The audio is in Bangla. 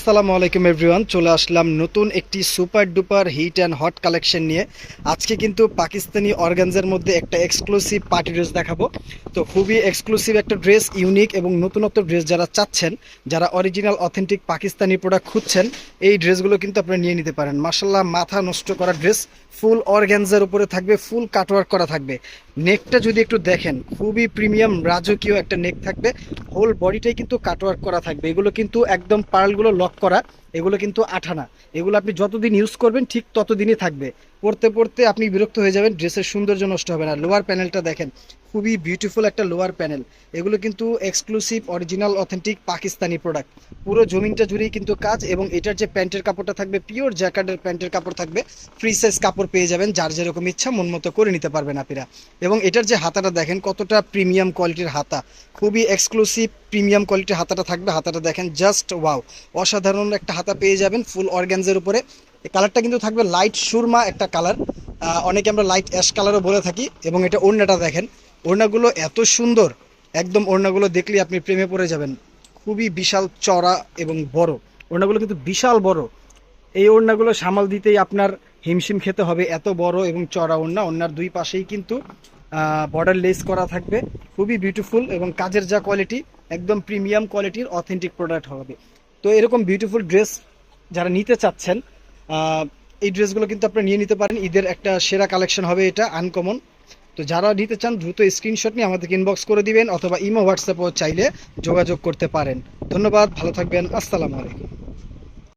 আসসালামু আলাইকুম এভরিওয়ান, চলে আসলাম নতুন একটি super duper hit and hot collection নিয়ে। আজকে কিন্তু পাকিস্তানি অর্গানজার মধ্যে একটা এক্সক্লুসিভ পার্টি ড্রেস দেখাবো। তো খুবই এক্সক্লুসিভ একটা ড্রেস, ইউনিক এবং নতুনত্ব ড্রেস যারা চাচ্ছেন, যারা অরিজিনাল অথেন্টিক পাকিস্তানি প্রোডাক্ট খুঁজছেন, এই ড্রেসগুলো কিন্তু আপনারা নিয়ে নিতে পারেন। মাশাআল্লাহ, মাথা নষ্ট করা ড্রেস, ফুল অর্গানজার উপরে থাকবে, ফুল কাটওয়ার্ক করা থাকবে। নেকটা যদি একটু দেখেন, খুবই প্রিমিয়াম রাজকীয় একটা নেক থাকবে, হোল বডিটাই কিন্তু কাটওয়ার্ক করা থাকবে। এগুলো কিন্তু একদম পার্লগুলো লক করা, এগুলো কিন্তু আঠানা। এগুলো আপনি যতদিন ইউজ করবেন ঠিক ততদিনই থাকবে। পরতে পরতে আপনি বিরক্ত হয়ে যাবেন, ড্রেসের সৌন্দর্য নষ্ট হবে না। লোয়ার প্যানেলটা দেখেন, খুবই বিউটিফুল একটা লোয়ার প্যানেল। এগুলো কিন্তু exclusive original authentic Pakistani product. পুরো জমিনটা জুড়েই কিন্তু কাজ, এবং এটার যে প্যান্টের কাপড়টা থাকবে পিওর জ্যাকার্ডের প্যান্টের কাপড় থাকবে। ফ্রি সাইজ কাপড় পেয়ে যাবেন, যার যেরকম ইচ্ছা মন মতো করে নিতে পারবেন আপনারা। এবং এটার যে হাতাটা দেখেন কতটা প্রিমিয়াম কোয়ালিটির হাতা, খুবই এক্সক্লুসিভ প্রিমিয়াম কোয়ালিটির হাতাটা থাকবে। হাতাটা দেখেন, জাস্ট ওয়াও, অসাধারণ একটা হাতা পেয়ে যাবেন ফুল অর্গানজার উপরে। এই কালারটা কিন্তু থাকবে লাইট সুরমা একটা কালার, অনেকে আমরা লাইট অ্যাশ কালারও বলে থাকি। এবং এটা ওড়নাটা দেখেন, ওড়নাগুলো এত সুন্দর, একদম ওড়নাগুলো দেখলে আপনি প্রেমে পড়ে যাবেন। খুবই বিশাল চড়া এবং বড় ওড়নাগুলো, কিন্তু বিশাল বড়। এই ওড়নাগুলো সামাল দিতেই আপনার হিমশিম খেতে হবে, এত বড় এবং চড়া ওড়না। ওড়নার দুই পাশেই কিন্তু বর্ডার লেস করা থাকবে, খুবই বিউটিফুল। এবং কাজের যা কোয়ালিটি, একদম প্রিমিয়াম কোয়ালিটির অথেন্টিক প্রোডাক্ট হবে। তো এরকম বিউটিফুল ড্রেস যারা নিতে চাচ্ছেন, এই ড্রেসগুলো কিন্তু আপনারা নিয়ে নিতে পারেন। ঈদের একটা সেরা কালেকশন হবে এটা, আনকমন। তো যারা নিতে চান দ্রুত স্ক্রিনশট নিয়ে আমাদেরকে ইনবক্স করে দিবেন, অথবা ইমো হোয়াটসঅ্যাপও চাইলে যোগাযোগ করতে পারেন। ধন্যবাদ, ভালো থাকবেন, আসসালামু আলাইকুম।